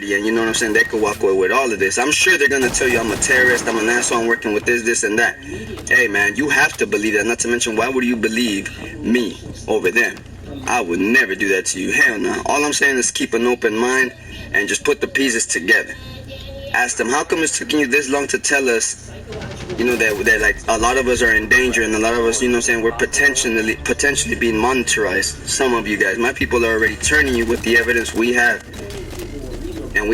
clarity, and you know what I'm saying, they could walk away with all of this. I'm sure they're gonna tell you I'm a terrorist, I'm an asshole, I'm working with this, and that. Hey man, you have to believe that. Not to mention, why would you believe me over them? I would never do that to you. Hell no. All I'm saying is keep an open mind and just put the pieces together. Ask them, how come it's taking you this long to tell us, you know, that like a lot of us are in danger, and a lot of us, you know what I'm saying, we're potentially being monitorized. Some of you guys, my people are already turning you with the evidence we have. And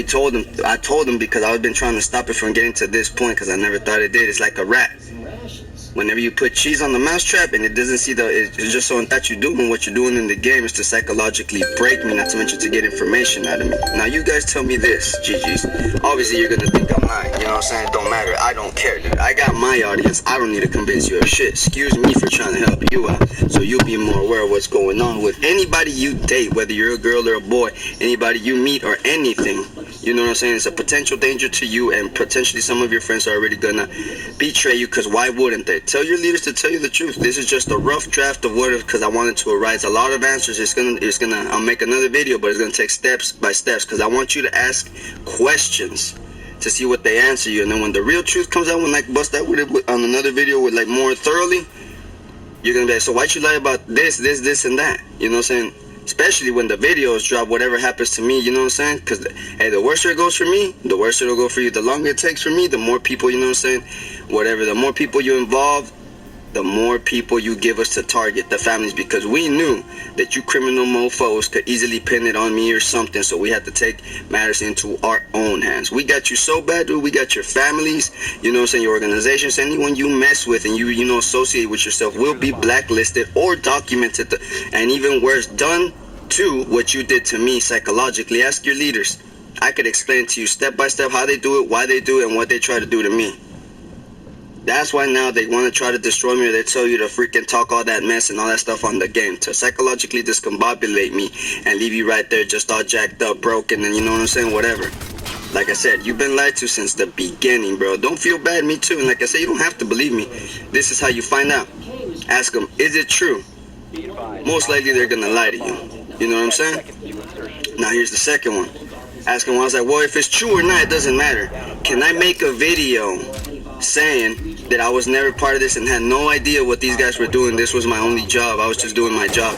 I told them because I've been trying to stop it from getting to this point, because I never thought it did. It's like a rat. Whenever you put cheese on the mousetrap and it doesn't see it's just so that you're doing what you're doing in the game is to psychologically break me, not to mention to get information out of me. Now you guys tell me this, GGs. Obviously you're gonna think I'm lying, you know what I'm saying? It don't matter, I don't care, dude. I got my audience, I don't need to convince you of shit. Excuse me for trying to help you out, so you'll be more aware of what's going on with anybody you date, whether you're a girl or a boy, anybody you meet or anything. You know what I'm saying? It's a potential danger to you, and potentially some of your friends are already gonna betray you, because why wouldn't they? Tell your leaders to tell you the truth. This is just a rough draft of what, because I wanted to arise a lot of answers. I'll make another video, but it's gonna take steps by steps, because I want you to ask questions to see what they answer you, and then when the real truth comes out, when I bust that with it on another video with like more thoroughly, you're gonna be like, so why'd you lie about this, and that? You know what I'm saying? Especially when the videos drop, whatever happens to me, you know what I'm saying? Because, hey, the worse it goes for me, the worse it'll go for you. The longer it takes for me, the more people, you know what I'm saying? Whatever, the more people you involve, the more people you give us to target, the families, because we knew that you criminal mofos could easily pin it on me or something, so we had to take matters into our own hands. We got you so bad, dude. We got your families, you know what I'm saying, your organizations, anyone you mess with and you know, associate with yourself will be blacklisted or documented, and even worse, done to what you did to me psychologically. Ask your leaders. I could explain to you step by step how they do it, why they do it, and what they try to do to me. That's why now they want to try to destroy me, or they tell you to freaking talk all that mess and all that stuff on the game to psychologically discombobulate me and leave you right there just all jacked up, broken, and you know what I'm saying, whatever. Like I said, you've been lied to since the beginning, bro. Don't feel bad, me too. And like I said, you don't have to believe me. This is how you find out. Ask them, is it true? Most likely they're going to lie to you. You know what I'm saying? Now here's the second one. Ask them, I was like, well, if it's true or not, it doesn't matter. Can I make a video saying that I was never part of this and had no idea what these guys were doing? This was my only job. I was just doing my job.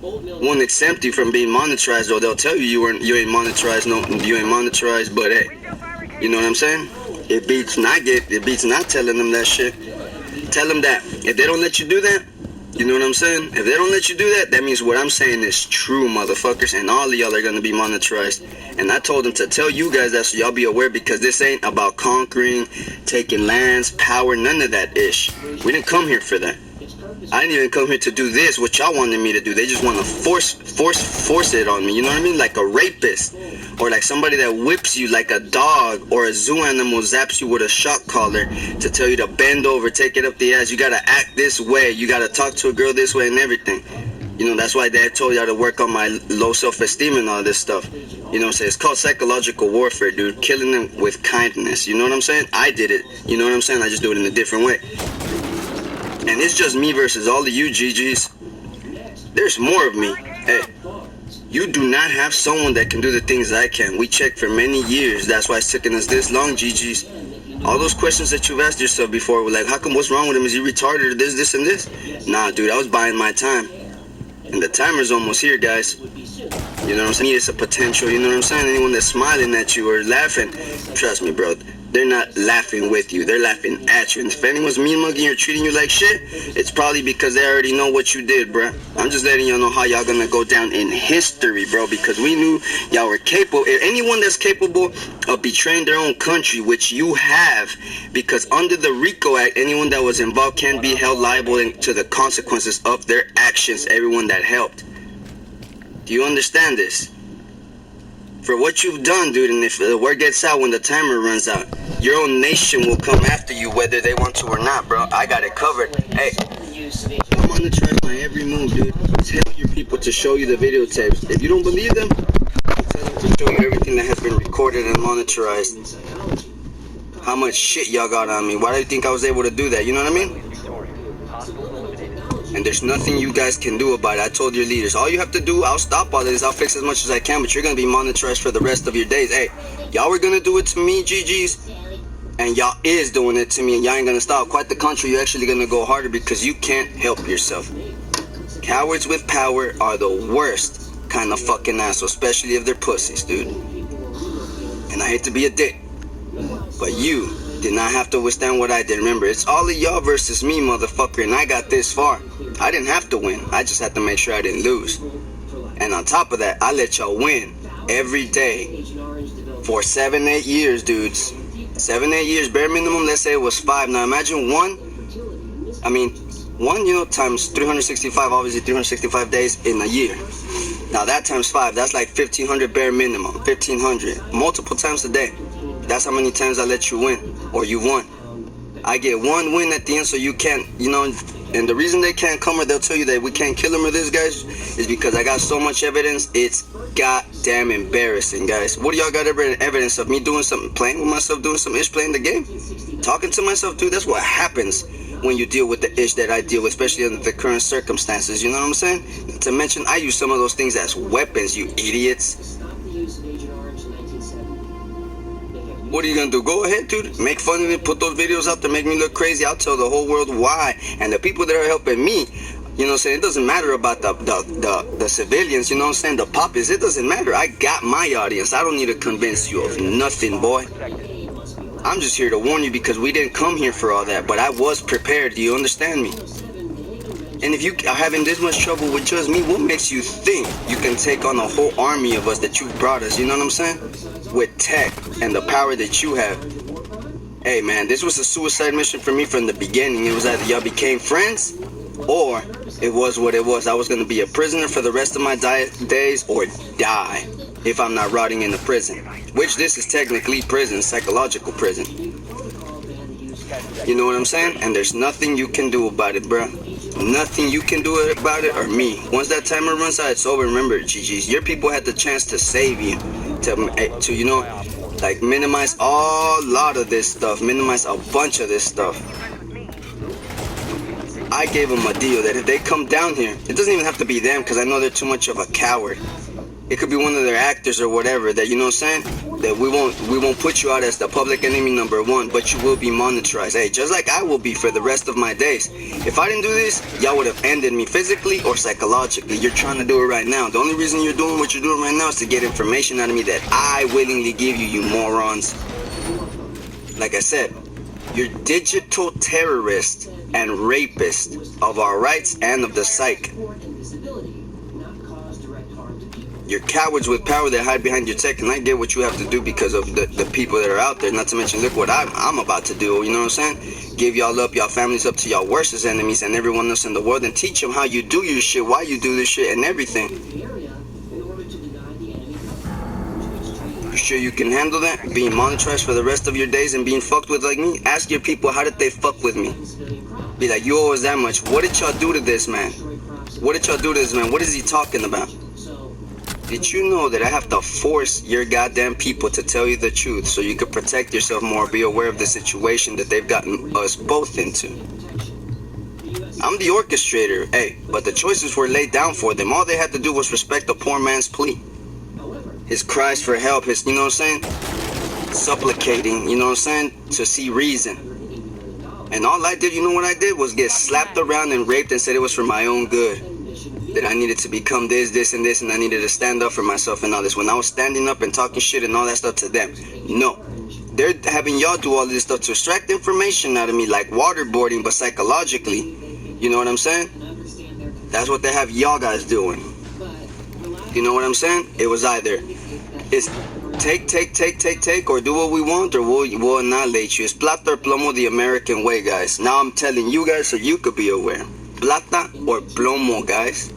Won't exempt you from being monetized, though. They'll tell you you ain't monetized. No, you ain't monetized. But hey, you know what I'm saying? It beats not telling them that shit. Tell them that if they don't let you do that, you know what I'm saying? If they don't let you do that, that means what I'm saying is true, motherfuckers, and all of y'all are gonna be monetized. And I told them to tell you guys that, so y'all be aware, because this ain't about conquering, taking lands, power, none of that ish. We didn't come here for that. I didn't even come here to do this, what y'all wanted me to do. They just want to force it on me, you know what I mean? Like a rapist, or like somebody that whips you like a dog, or a zoo animal zaps you with a shock collar to tell you to bend over, take it up the ass. You gotta act this way, you gotta talk to a girl this way and everything. You know, that's why Dad told y'all to work on my low self-esteem and all this stuff. You know what I'm saying? It's called psychological warfare, dude. Killing them with kindness. You know what I'm saying? I did it. You know what I'm saying? I just do it in a different way. And it's just me versus all of you, GGs. There's more of me. Hey, you do not have someone that can do the things I can. We checked for many years. That's why it's taken us this long, GGs. All those questions that you've asked yourself before were like, how come, what's wrong with him? Is he retarded or this, and this? Nah, dude, I was buying my time. And the timer's almost here, guys. You know what I'm saying? It's a potential, you know what I'm saying? Anyone that's smiling at you or laughing, trust me, bro. They're not laughing with you. They're laughing at you. And if anyone's mean mugging you or treating you like shit, it's probably because they already know what you did, bro. I'm just letting y'all know how y'all gonna go down in history, bro, because we knew y'all were capable. Anyone that's capable of betraying their own country, which you have, because under the RICO Act, anyone that was involved can be held liable to the consequences of their actions, everyone that helped. Do you understand this? For what you've done, dude, and if the word gets out when the timer runs out, your own nation will come after you whether they want to or not, bro. I got it covered. Hey, I'm on the track my every move, dude. Tell your people to show you the videotapes. If you don't believe them, tell them to show you everything that has been recorded and monitorized. How much shit y'all got on me. Why do you think I was able to do that? You know what I mean? And there's nothing you guys can do about it. I told your leaders, all you have to do, I'll stop all of this, I'll fix as much as I can, but you're gonna be monetized for the rest of your days. Hey, y'all were gonna do it to me, GGs, and y'all is doing it to me, and y'all ain't gonna stop. Quite the contrary, you're actually gonna go harder because you can't help yourself. Cowards with power are the worst kind of fucking asshole, especially if they're pussies, dude. And I hate to be a dick, but you did not have to withstand what I did. Remember, it's all of y'all versus me, motherfucker, and I got this far. I didn't have to win. I just had to make sure I didn't lose. And on top of that, I let y'all win every day for 7-8 years, dudes. 7-8 years, bare minimum. Let's say it was 5. Now imagine one, times 365, obviously 365 days in a year. Now that times 5, that's like 1,500 bare minimum. 1,500 multiple times a day. That's how many times I let you win, or you won. I get one win at the end, so you can't, and the reason they can't come, or they'll tell you that we can't kill him or this, guys, is because I got so much evidence. It's goddamn embarrassing, guys. What do y'all got evidence of? Me doing something, playing with myself, doing some ish, playing the game, talking to myself, dude? That's what happens when you deal with the ish that I deal with, especially under the current circumstances, you know what I'm saying? Not to mention, I use some of those things as weapons, you idiots. What are you gonna do? Go ahead, dude. Make fun of it, put those videos out there, make me look crazy. I'll tell the whole world why. And the people that are helping me, you know what I'm saying? It doesn't matter about the civilians, you know what I'm saying? The poppies, it doesn't matter. I got my audience. I don't need to convince you of nothing, boy. I'm just here to warn you because we didn't come here for all that, but I was prepared. Do you understand me? And if you are having this much trouble with just me, what makes you think you can take on a whole army of us that you've brought us, you know what I'm saying? With tech and the power that you have. Hey man, this was a suicide mission for me from the beginning. It was either y'all became friends, or it was what it was. I was gonna be a prisoner for the rest of my days, or die if I'm not rotting in the prison. Which this is technically prison, psychological prison. You know what I'm saying? And there's nothing you can do about it, bro. Nothing you can do about it, or me. Once that timer runs out, it's over. Remember, GGs, your people had the chance to save you, to like minimize a lot of this stuff, minimize a bunch of this stuff. I gave them a deal that if they come down here, it doesn't even have to be them, because I know they're too much of a coward. It could be one of their actors or whatever, that, you know what I'm saying, that we won't put you out as the public enemy #1, but you will be monetized. Hey, just like I will be for the rest of my days. If I didn't do this, y'all would have ended me physically or psychologically. You're trying to do it right now. The only reason you're doing what you're doing right now is to get information out of me that I willingly give you, you morons. Like I said, you're digital terrorists and rapists of our rights and of the psyche. You're cowards with power that hide behind your tech, and I get what you have to do because of the people that are out there. Not to mention, look what I'm about to do, you know what I'm saying? Give y'all up, y'all families up to y'all worstest enemies and everyone else in the world, and teach them how you do your shit, why you do this shit, and everything. You sure you can handle that? Being monetized for the rest of your days and being fucked with like me? Ask your people, how did they fuck with me? Be like, you owe us that much. What did y'all do to this man? What did y'all do to this man? What is he talking about? Did you know that I have to force your goddamn people to tell you the truth so you could protect yourself more, be aware of the situation that they've gotten us both into? I'm the orchestrator, hey, but the choices were laid down for them. All they had to do was respect the poor man's plea. His cries for help, his, you know what I'm saying? Supplicating, you know what I'm saying? To see reason. And all I did, you know what I did, was get slapped around and raped and said it was for my own good. That I needed to become this, and this, and I needed to stand up for myself and all this. When I was standing up and talking shit and all that stuff to them, no. They're having y'all do all this stuff to extract information out of me, like waterboarding, but psychologically. You know what I'm saying? That's what they have y'all guys doing. You know what I'm saying? It was either, it's take, or do what we want, or we'll annihilate you. It's plata or plomo, the American way, guys. Now I'm telling you guys so you could be aware. Plata or plomo, guys.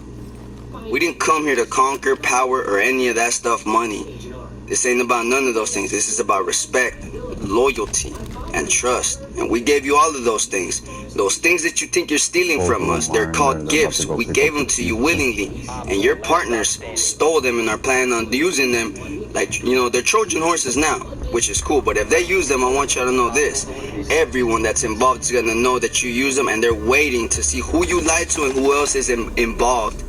We didn't come here to conquer, power, or any of that stuff, money. This ain't about none of those things. This is about respect, loyalty, and trust. And we gave you all of those things. Those things that you think you're stealing from us, they're called gifts. We gave them to you willingly. And your partners stole them and are planning on using them like, you know, they're Trojan horses now. which is cool. But if they use them, I want y'all to know this. Everyone that's involved is going to know that you use them, and they're waiting to see who you lied to and who else is involved.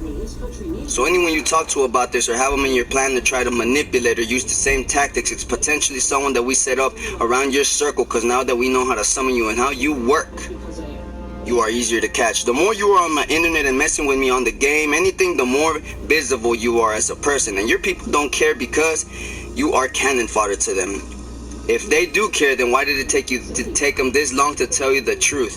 So anyone you talk to about this or have them in your plan to try to manipulate or use the same tactics, it's potentially someone that we set up around your circle, because now that we know how to summon you and how you work, you are easier to catch. The more you are on my internet and messing with me on the game, anything, the more visible you are as a person. And your people don't care because you are cannon fodder to them. If they do care, then why did it take them this long to tell you the truth?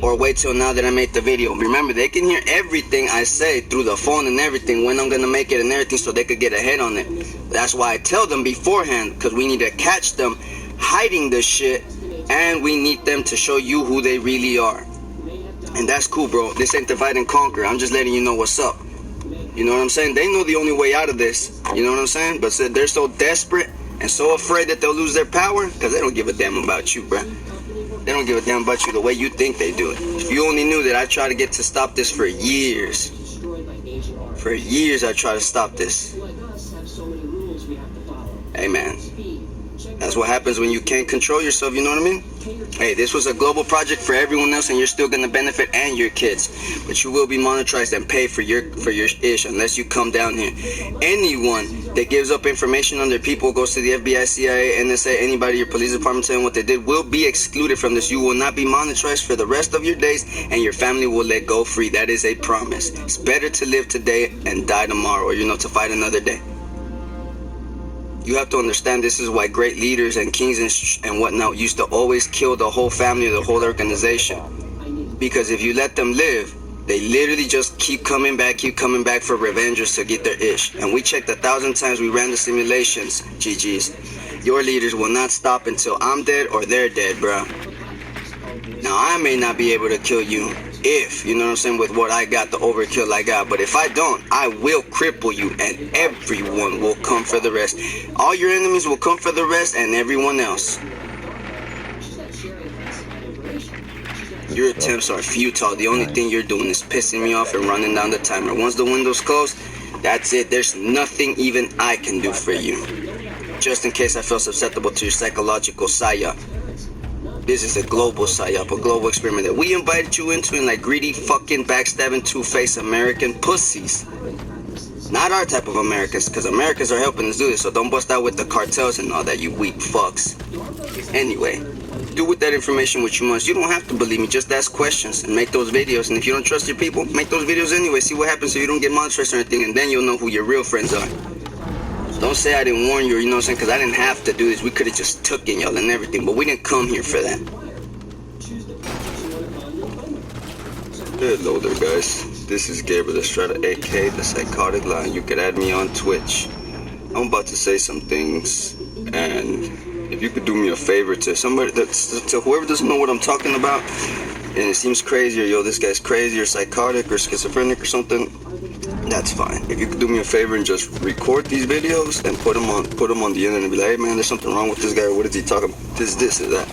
Or wait till now that I made the video? Remember, they can hear everything I say through the phone and everything, when I'm gonna make it and everything, so they could get ahead on it. That's why I tell them beforehand, because we need to catch them hiding the shit, and we need them to show you who they really are. And that's cool, bro. This ain't divide and conquer. I'm just letting you know what's up. You know what I'm saying? They know the only way out of this. You know what I'm saying? But they're so desperate and so afraid that they'll lose their power, because they don't give a damn about you, bro. They don't give a damn about you the way you think they do it. If you only knew that I try to get to stop this for years. For years I try to stop this. Hey, man. That's what happens when you can't control yourself, you know what I mean? Hey, this was a global project for everyone else, and you're still going to benefit, and your kids. But you will be monetized and pay for your ish unless you come down here. Anyone that gives up information on their people, goes to the FBI, CIA, NSA, anybody, your police department, saying what they did, will be excluded from this. You will not be monetized for the rest of your days, and your family will let go free. That is a promise. It's better to live today and die tomorrow, or, to fight another day. You have to understand, this is why great leaders and kings and whatnot used to always kill the whole family or the whole organization. Because if you let them live, they literally just keep coming back for revengers to get their ish. And we checked 1,000 times, we ran the simulations, GG's. Your leaders will not stop until I'm dead or they're dead, bro. Now, I may not be able to kill you if, you know what I'm saying, with what I got, the overkill I got. But if I don't, I will cripple you, and everyone will come for the rest. All your enemies will come for the rest, and everyone else. Your attempts are futile. The only thing you're doing is pissing me off and running down the timer. Once the window's closed, that's it. There's nothing even I can do for you. Just in case I feel susceptible to your psychological psyop. This is a global psyop, a global experiment that we invited you into, and like greedy, fucking, backstabbing, two-faced American pussies. Not our type of Americans, because Americans are helping us do this, so don't bust out with the cartels and all that, you weak fucks. Anyway, do with that information what you must. You don't have to believe me, just ask questions and make those videos. And if you don't trust your people, make those videos anyway, see what happens so you don't get monetized or anything, and then you'll know who your real friends are. Don't say I didn't warn you, you know what I'm saying? Because I didn't have to do this. We could have just taken y'all and everything. But we didn't come here for that. Hello there, guys. This is Gabriel Estrada, a.k.a. The Psychotic Lion. You can add me on Twitch. I'm about to say some things. And if you could do me a favor to somebody, to whoever doesn't know what I'm talking about, and it seems crazy, or yo, this guy's crazy, or psychotic, or schizophrenic, or something, that's fine. If you could do me a favor and just record these videos and put them on the internet and be like, hey man, there's something wrong with this guy, or what is he talking about, this or that.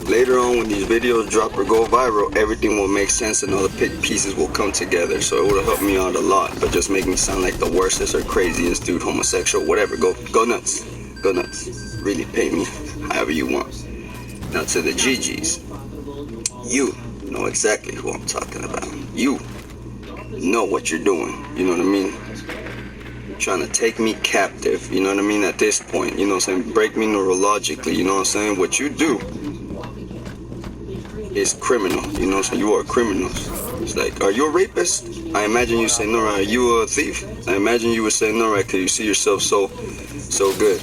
Later on, when these videos drop or go viral, everything will make sense and all the pieces will come together. So it would have helped me out a lot, but just make me sound like the worstest or craziest dude, homosexual, whatever. Go nuts. Go nuts. Really pay me however you want. Now to the GGs. You know exactly who I'm talking about. You know what you're doing, you know what I mean? Trying to take me captive, you know what I mean, at this point, you know what I'm saying? Break me neurologically, you know what I'm saying? What you do is criminal, you know what I'm saying? You are criminals. It's like, are you a rapist? I imagine you say no, right? Are you a thief? I imagine you would say no, right? Because you see yourself so good.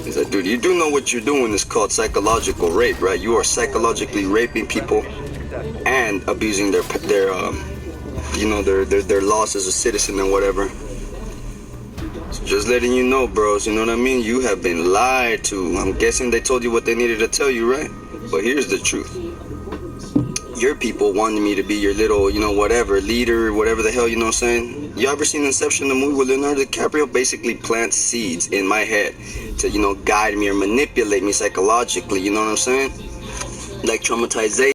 It's like, dude, you do know what you're doing is called psychological rape, right? You are psychologically raping people and abusing their loss as a citizen and whatever. So just letting you know, bros, you know what I mean? You have been lied to. I'm guessing they told you what they needed to tell you, right? But here's the truth. Your people wanted me to be your little, whatever, leader, whatever the hell, you know what I'm saying? You ever seen Inception, the movie with Leonardo DiCaprio? Basically plants seeds in my head to, guide me or manipulate me psychologically, you know what I'm saying? Like traumatization.